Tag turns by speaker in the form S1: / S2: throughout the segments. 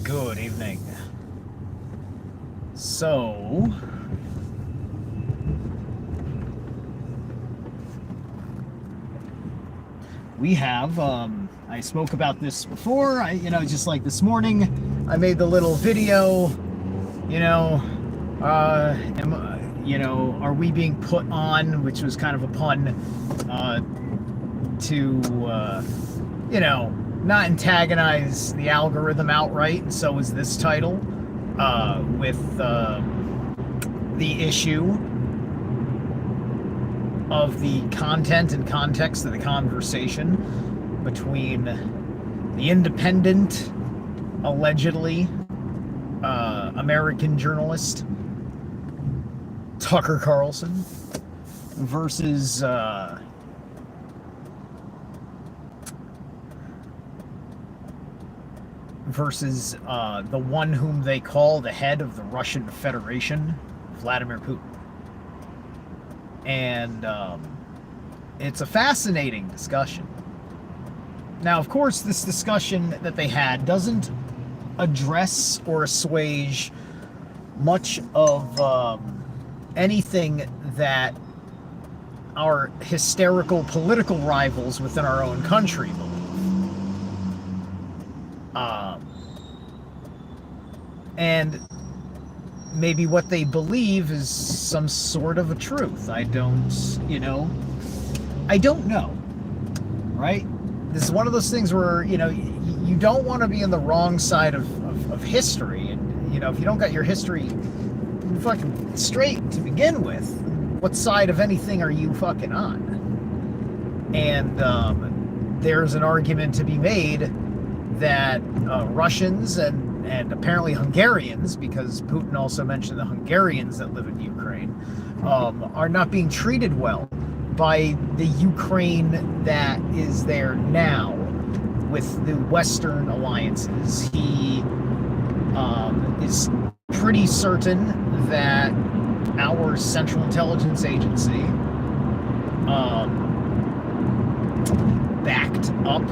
S1: Good evening. So, we have, I spoke about this before. Just like this morning, I made the little video, you know, are we being put on, which was kind of a pun, to not antagonize the algorithm outright, and so is this title, with the issue of the content and context of the conversation between the independent, allegedly, American journalist Tucker Carlson versus the one whom they call the head of the Russian Federation, Vladimir Putin. And it's a fascinating discussion. Now, of course, this discussion that they had doesn't address or assuage much of anything that our hysterical political rivals within our own country believe. And maybe what they believe is some sort of a truth. I don't know, right? This is one of those things where, you don't want to be on the wrong side of history. And, if you don't got your history fucking straight to begin with, what side of anything are you fucking on? And there's an argument to be made that Russians and apparently Hungarians, because Putin also mentioned the Hungarians that live in Ukraine, are not being treated well by the Ukraine that is there now with the Western alliances. He is pretty certain that our Central Intelligence Agency backed up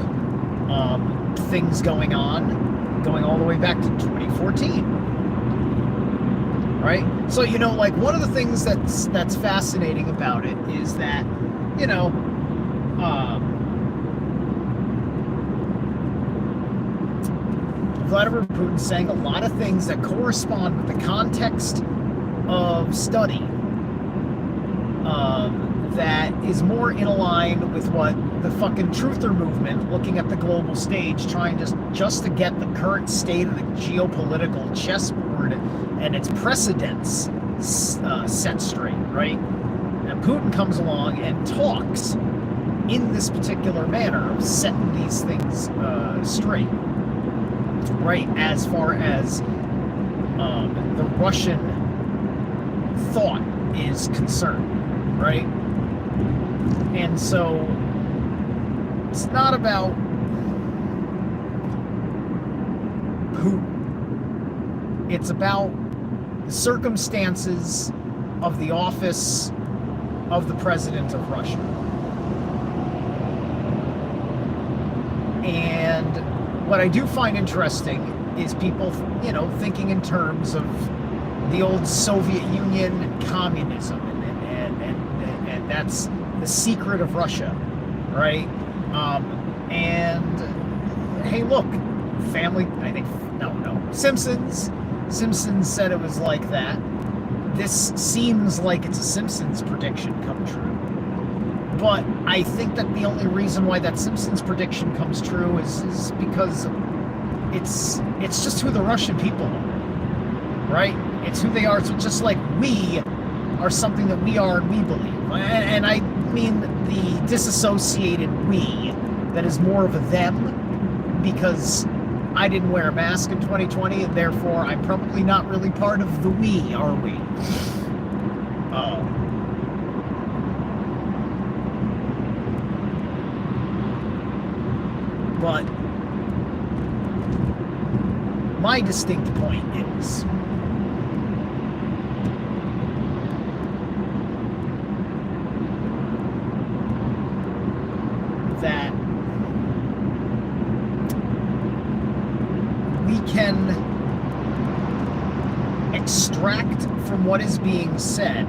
S1: things going all the way back to 2014, right? So, one of the things that's fascinating about it is that, Vladimir Putin saying a lot of things that correspond with the context of study, that is more in line with what the fucking truther movement, looking at the global stage, trying just to get the current state of the geopolitical chessboard and its precedents set straight, right? And Putin comes along and talks in this particular manner of setting these things straight, right? As far as the Russian thought is concerned, right? And so it's not about Putin. It's about the circumstances of the office of the president of Russia. And what I do find interesting is people, thinking in terms of the old Soviet Union and communism, and that's the secret of Russia, right? And hey, look, Simpsons said it was like that. This seems like it's a Simpsons prediction come true. But I think that the only reason why that Simpsons prediction comes true is because it's just who the Russian people are, right? It's who they are. So just like we are something that we are and we believe. And I mean the disassociated we that is more of a them, because I didn't wear a mask in 2020, and therefore I'm probably not really part of the we, are we? But my distinct point is that we can extract from what is being said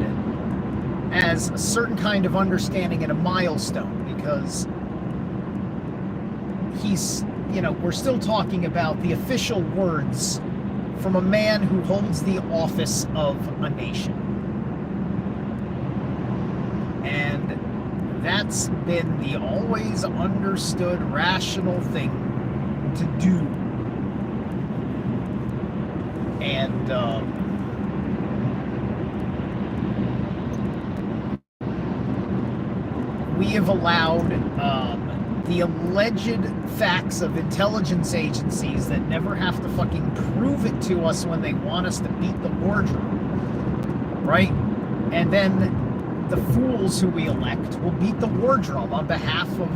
S1: as a certain kind of understanding and a milestone, because he's, we're still talking about the official words from a man who holds the office of a nation. And that's been the always understood rational thing to do. And we have allowed the alleged facts of intelligence agencies that never have to fucking prove it to us when they want us to beat the wardroom, right? And then the fools who we elect will beat the wardroom on behalf of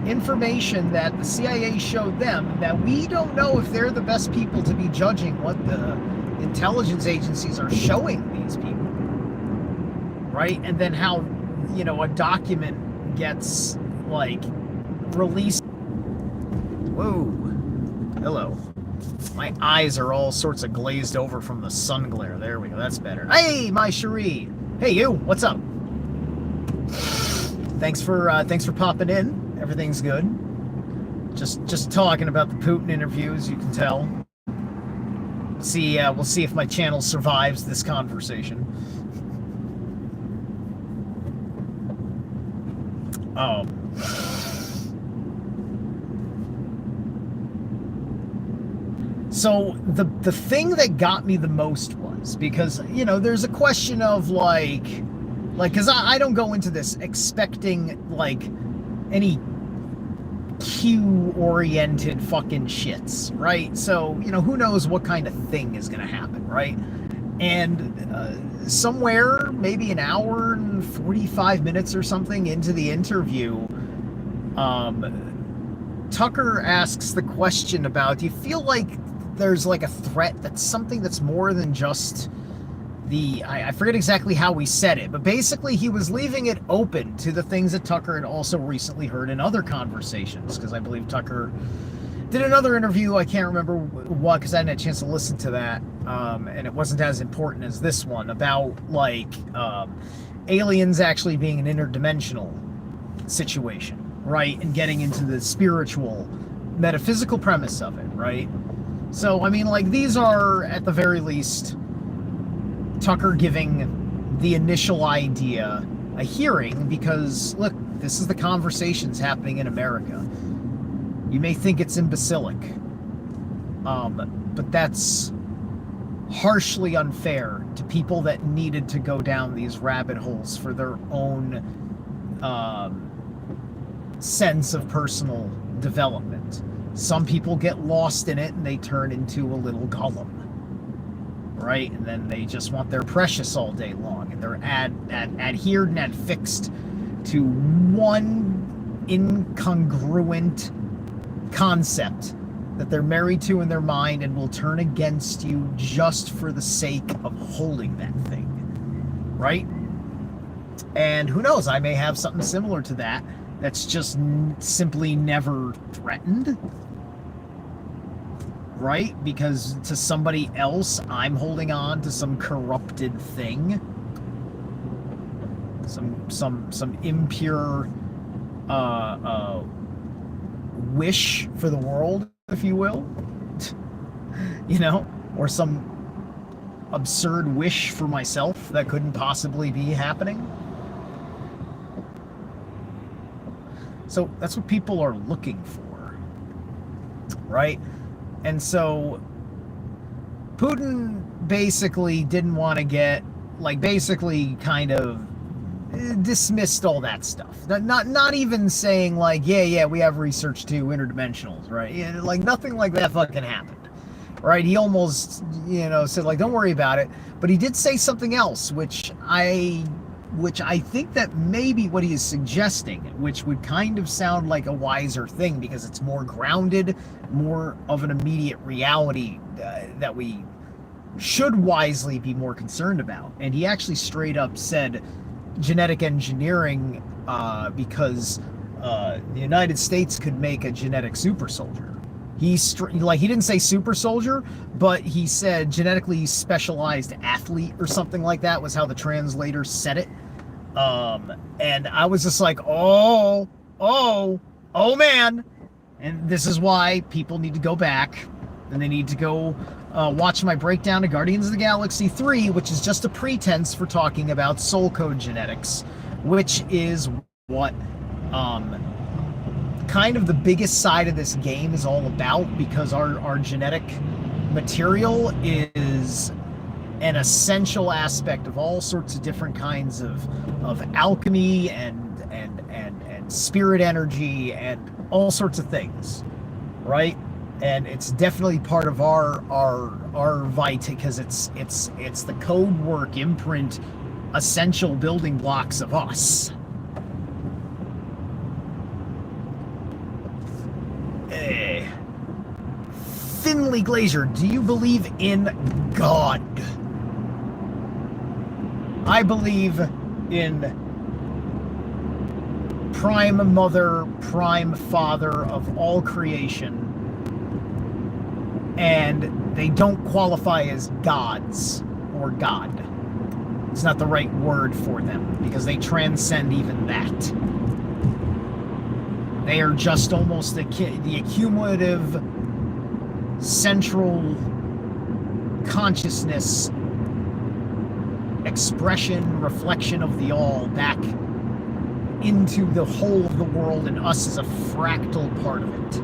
S1: information that the CIA showed them, that we don't know if they're the best people to be judging what the intelligence agencies are showing these people, right? And then how, a document gets, like, released. Whoa. Hello. My eyes are all sorts of glazed over from the sun glare. There we go. That's better. Hey, my Cherie. Hey, you. What's up? Thanks for popping in. Everything's good. Just talking about the Putin interview, as you can tell. We'll see if my channel survives this conversation. Oh. So the thing that got me the most was because, there's a question of like, because I don't go into this expecting like any Q-oriented fucking shits, right? So, who knows what kind of thing is going to happen, right? And somewhere, maybe an hour and 45 minutes or something into the interview, Tucker asks the question about, do you feel like there's like a threat that's something that's more than just I forget exactly how he said it, but basically he was leaving it open to the things that Tucker had also recently heard in other conversations, because I believe Tucker did another interview, I can't remember what, because I hadn't had a chance to listen to that, and it wasn't as important as this one, about like aliens actually being an interdimensional situation, right? And getting into the spiritual, metaphysical premise of it, right? So, I mean, like, these are, at the very least, Tucker giving the initial idea a hearing, because, look, this is the conversations happening in America. You may think it's imbecilic, but that's harshly unfair to people that needed to go down these rabbit holes for their own sense of personal development. Some people get lost in it and they turn into a little Gollum, right? And then they just want their precious all day long, and they're adhered and fixed to one incongruent concept that they're married to in their mind, and will turn against you just for the sake of holding that thing, right? And who knows, I may have something similar to that that's just simply never threatened, right? Because to somebody else, I'm holding on to some corrupted thing, some impure wish for the world, if you will, or some absurd wish for myself that couldn't possibly be happening. So that's what people are looking for, right? And so Putin basically didn't want to get, like, basically kind of dismissed all that stuff. Not even saying, like, yeah, we have research to interdimensionals, right? Yeah, like, nothing like that fucking happened, right? He almost, said, like, don't worry about it. But he did say something else, which I think that may be what he is suggesting, which would kind of sound like a wiser thing, because it's more grounded, more of an immediate reality that we should wisely be more concerned about. And he actually straight up said genetic engineering, because the United States could make a genetic super soldier, Like, he didn't say super soldier, but he said genetically specialized athlete or something like that was how the translator said it. And I was just like, oh man. And this is why people need to go back and they need to go watch my breakdown of Guardians of the Galaxy 3, which is just a pretense for talking about soul code genetics, which is what kind of the biggest side of this game is all about, because our genetic material is an essential aspect of all sorts of different kinds of alchemy and spirit energy and all sorts of things, right? And it's definitely part of our Vita, because it's the code work, imprint, essential building blocks of us. Finley Glazier, do you believe in God? I believe in prime mother, prime father of all creation, and they don't qualify as gods or God. It's not the right word for them, because they transcend even that. They are just almost the accumulative central consciousness expression, reflection of the all back into the whole of the world, and us as a fractal part of it.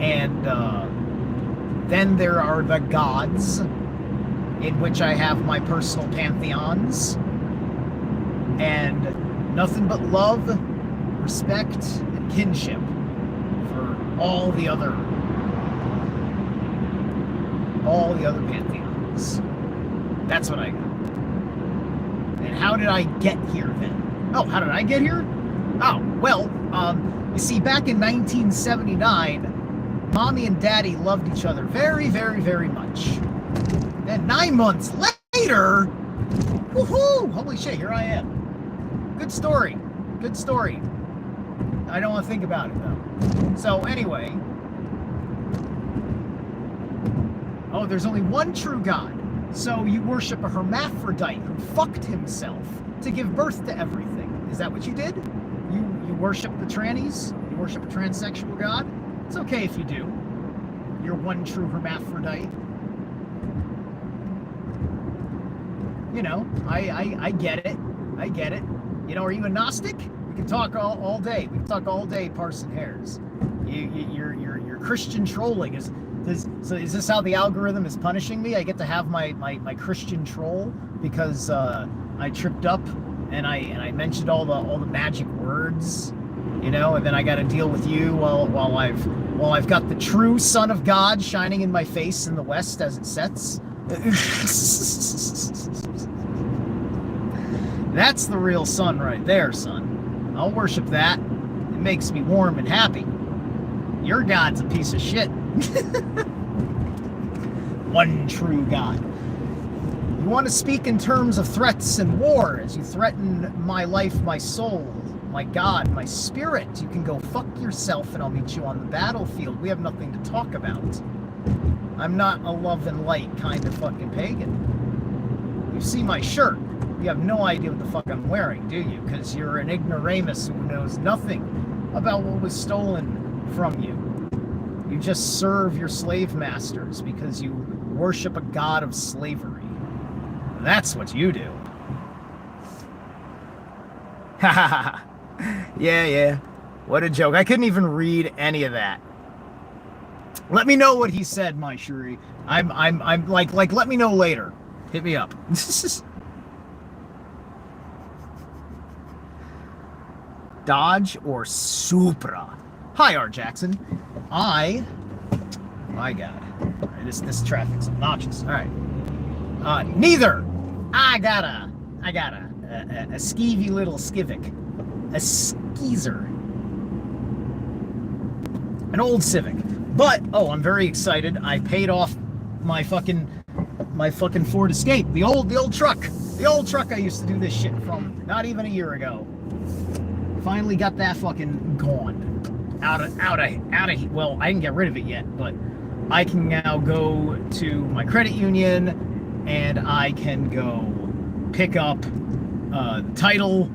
S1: And then there are the gods, in which I have my personal pantheons, and nothing but love, respect, and kinship for all the other pantheons. That's what I got. And how did I get here then? Oh, how did I get here? Oh, well, you see, back in 1979, Mommy and Daddy loved each other very, very, very much. Then 9 months later, woohoo! Holy shit, here I am. Good story. Good story. I don't want to think about it, though. So, anyway. Oh, there's only one true God. So you worship a hermaphrodite who fucked himself to give birth to everything. Is that what you did? You worship the trannies? You worship a transsexual God? It's okay if you do. You're one true hermaphrodite. You know, I get it. I get it. You know, are you a Gnostic? We can talk all day. We can talk all day parsing hairs. Your Christian trolling is this how the algorithm is punishing me? I get to have my Christian troll because I tripped up and I mentioned all the magic words, you know, and then I got to deal with you while I've got the true Son of God shining in my face in the west as it sets. That's the real sun right there, son. I'll worship that. It makes me warm and happy. Your God's a piece of shit. One true God. You want to speak in terms of threats and war as you threaten my life, my soul, my God, my spirit. You can go fuck yourself and I'll meet you on the battlefield. We have nothing to talk about. I'm not a love and light kind of fucking pagan. You see my shirt. You have no idea what the fuck I'm wearing, do you? Because you're an ignoramus who knows nothing about what was stolen from you. You just serve your slave masters because you worship a god of slavery. That's what you do. Ha ha ha. Yeah. What a joke. I couldn't even read any of that. Let me know what he said, my Shuri. I'm like let me know later. Hit me up. Dodge or Supra? Hi, R. Jackson. My God. This traffic's obnoxious. All right. Neither. I got a skeevy little skivik. A skeezer. An old Civic. But, I'm very excited. I paid off my fucking Ford Escape. The old truck. The old truck I used to do this shit from not even a year ago. Finally got that fucking gone. well, I didn't get rid of it yet, but I can now go to my credit union and I can go pick up the title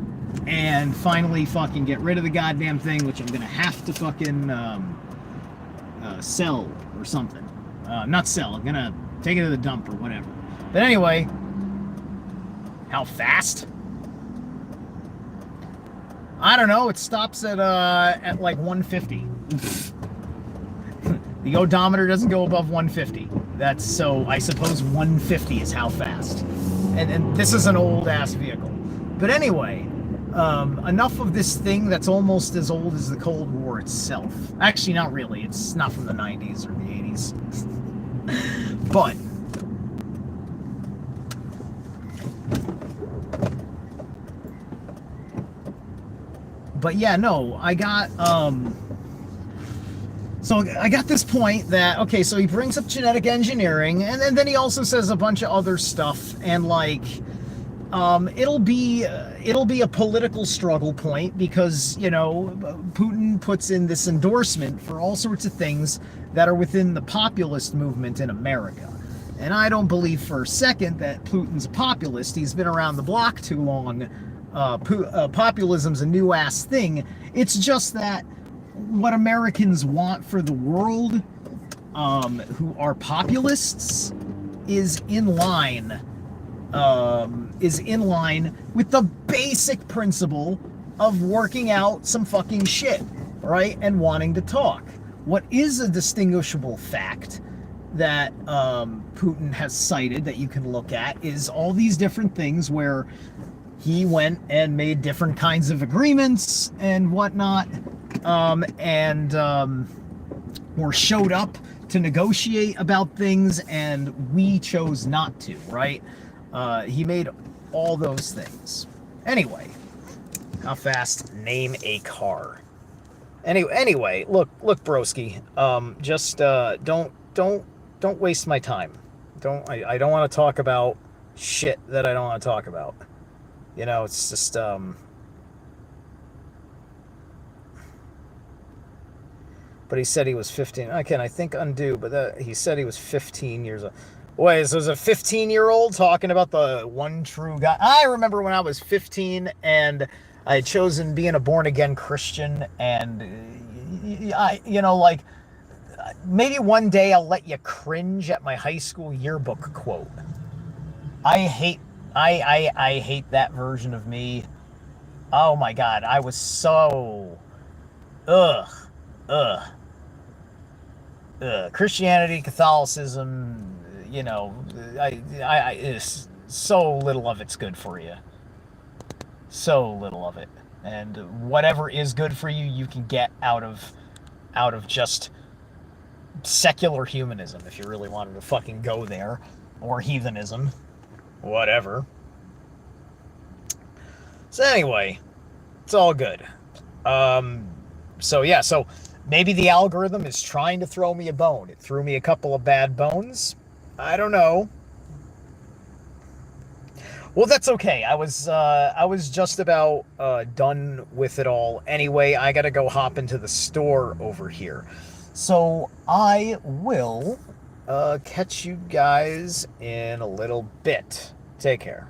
S1: and finally fucking get rid of the goddamn thing, which I'm gonna have to fucking sell or something. Not sell, I'm gonna take it to the dump or whatever. But anyway, how fast? I don't know. It stops at like 150. The odometer doesn't go above 150. That's so. I suppose 150 is how fast. And this is an old ass vehicle. But anyway, enough of this thing that's almost as old as the Cold War itself. Actually, not really. It's not from the 90s or the 80s. But yeah, no, I got so I got this point that, okay, so he brings up genetic engineering, and then he also says a bunch of other stuff, and like it'll be a political struggle point because, you know, Putin puts in this endorsement for all sorts of things that are within the populist movement in America. And I don't believe for a second that Putin's a populist. He's been around the block too long. Populism's a new ass thing. It's just that what Americans want for the world, who are populists, is in line with the basic principle of working out some fucking shit, right? And wanting to talk. What is a distinguishable fact that Putin has cited that you can look at is all these different things where he went and made different kinds of agreements and whatnot, or showed up to negotiate about things, and we chose not to, right? He made all those things. Anyway, how fast? Name a car. Anyway, look, broski. Just don't waste my time. I don't want to talk about shit that I don't want to talk about. You know, it's just But he said he was 15. I think undo, but he said he was 15 years old. Wait, so was a 15-year-old talking about the one true God? I remember when I was 15 and I had chosen being a born-again Christian, and like, maybe one day I'll let you cringe at my high school yearbook quote. I hate that version of me. Oh my God, I was so Christianity, Catholicism, you know, so little of it's good for you. So little of it. And whatever is good for you, you can get out of just secular humanism, if you really wanted to fucking go there, or heathenism, whatever. So anyway, it's all good. So maybe the algorithm is trying to throw me a bone. It threw me a couple of bad bones. I don't know. Well, that's okay. I was just about done with it all. Anyway, I gotta go hop into the store over here. So I will catch you guys in a little bit. Take care.